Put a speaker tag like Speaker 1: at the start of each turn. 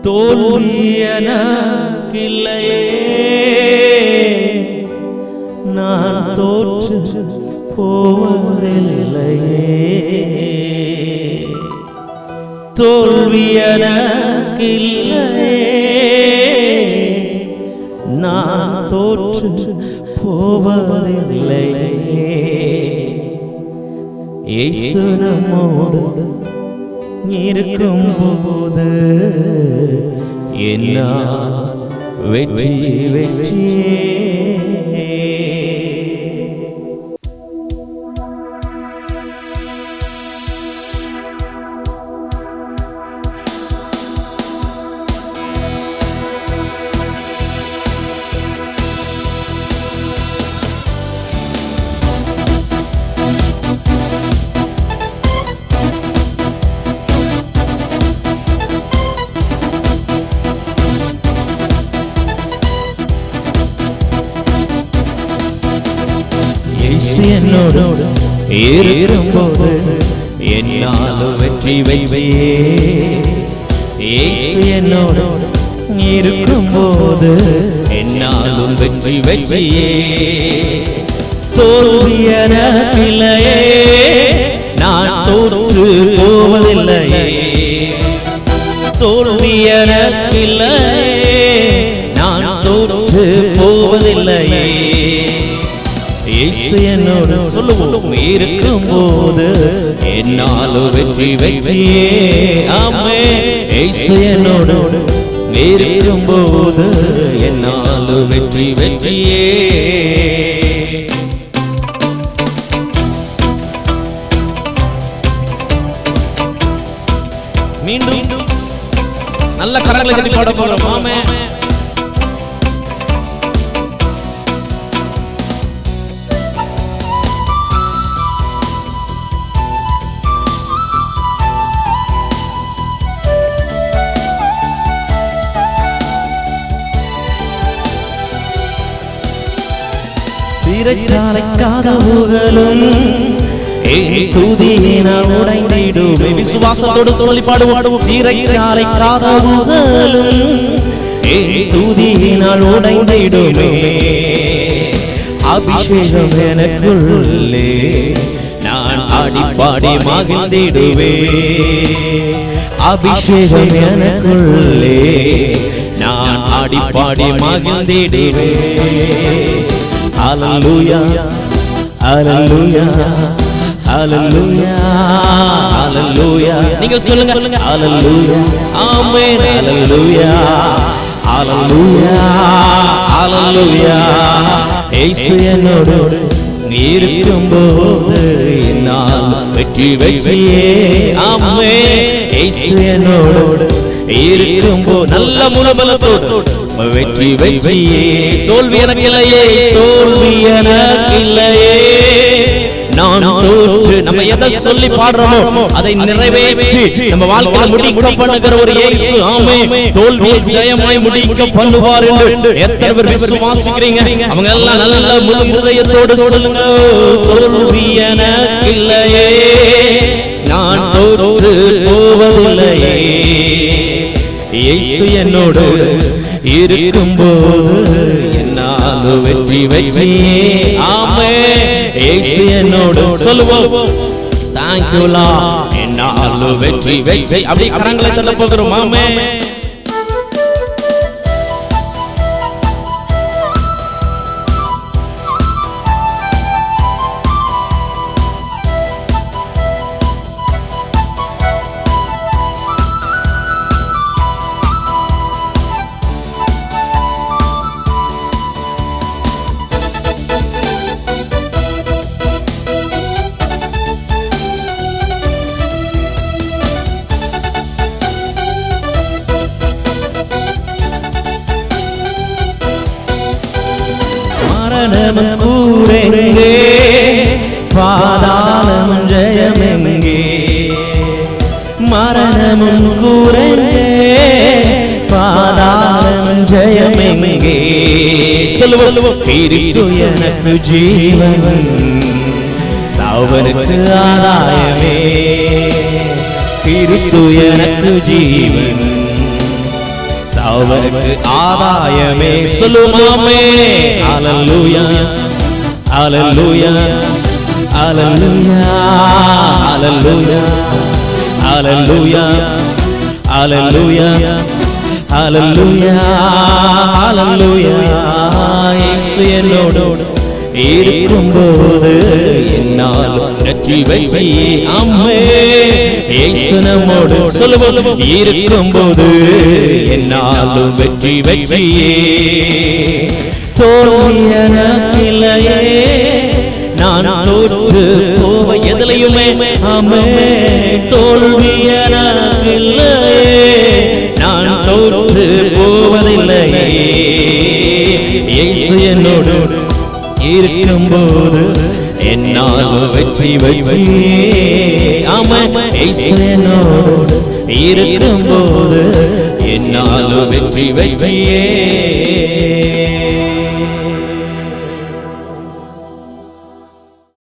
Speaker 1: தோல்வி எனக்கில்லையே, நான் தோற்று போவதில்லையே. தோல்வி எனக்கில்லையே, நான் தோற்று போவதில்லையே. இயேசு நம்மோடு இருக்கும் போது என்னால் வெற்றி வெற்றியே. என்னோடு இருக்கும்போது என்னாலும் வெற்றி வெற்றியே. இயேசு என்னோடு இருக்கும்போது என்னாலும் வெற்றி வெற்றியே. தோல்வி எனக்கில்லையே, நான் தோற்று போவதில்லையே. தோல்வி எனக்கில்லையே, நான் தோற்று போவதில்லையே. இயேசு என்னோடு சொல்லுவோம் இருக்கும்போது என்னாலும் வெற்றி வெற்றியே. ஆமென். இயேசு என்னோடு இருக்கும்போது என்னாலும் வெற்றி வெற்றியே. மீண்டும் நல்ல கரங்களை தட்டி பாட போறோம். ஆமென். சிறைச்சாலை கதவுகளும் துதியினால் உடைந்திடுமே. விசுவாசத்தோடு சொல்லி பாடுவோம். சிறைச்சாலை கதவுகளும் துதியினால் உடைந்திடுமே. அபிஷேகம் எனக்குள்ளே, நான் ஆடி பாடி மகிழ்ந்திடுவே. அபிஷேகம் எனக்குள்ளே, நான் ஆடி பாடி மகிழ்ந்திடுவே. Hallelujah, hallelujah, hallelujah, hallelujah. நீங்க சொல்லுங்க hallelujah, amen, hallelujah, hallelujah, hallelujah. இயேசு என்னோடு இருக்கும்போது என்னால் வெற்றி வெற்றியே. ஆமென். இயேசு என்னோடு இருக்கும்போது நல்ல முழுபலத்தோடு வெற்றி வெற்றியே. தோல்வி எனக்கில்லையே, தோல்வி எனக்கில்லையே, நான் தோற்று. நம்ம எதை சொல்லி பாடுறோமோ அதை நிறைவேற்றி நம்ம வாழ்க்கையில முடிக்க பண்ணுகிற ஒரு இயேசு. ஆமென். தோல்வியை ஜெயமாய் முடிக்க பண்ணுவார் என்று எத்தனை பேர் விசுவாசிக்கிறீங்க? அவங்க எல்லாம் நல்ல முழு இருதயத்தோடு சொல்லுங்க. தோல்வி எனக்கில்லையே, நான் தோற்று போவதில்லையே. இயேசு என்னோடு இருக்கும்போது என்னாலும் வெற்றி வெற்றியே. ஆமென். இயேசு என்னோடு சொல்லுவோம். Thank you Lord, என்னாலும் வெற்றி வெற்றி. அப்படி கரங்களை தட்ட போகிறோம். ஆமென். மரணம் கூரெங்கே, பாதாளம் ஜெயமெங்கே. மரணமும் கூரெங்கே, பாதாளம் ஜெயமெங்கே. சொல்லுவோம். கிறிஸ்து எனக்கு ஜீவன், சாவனுக்கு ஆதாயமே. கிறிஸ்து எனக்கு ஜீவன், அவருக்கு ஆதாயமே. சொல்லுமாமே. ஹalleluya ஹalleluya ஹalleluya ஹalleluya ஹalleluya ஹalleluya ஹalleluya ஹalleluya. இயேசு என்னோடு இருக்கும்போது என்னால் வெற்றி வெற்றியே. ஆமென். இயேசு நம்மோடு சொல்லுவோம் இருக்கும்போது என்னாலும் வெற்றி வெற்றியே. தோல்வி எனக்கில்லையே, நான் தோற்று போவ எதிலையுமே. ஆமென். தோல்வி எனக்கில்லையே, நான் தோற்று போவதில்லையே. இயேசு என்னோடு இருக்கும்போது என்னாலும் வெற்றி வெற்றியே. ஆமென். இயேசு என்னோடு இருக்கும்போது என்னாலும் வெற்றி வெற்றியே.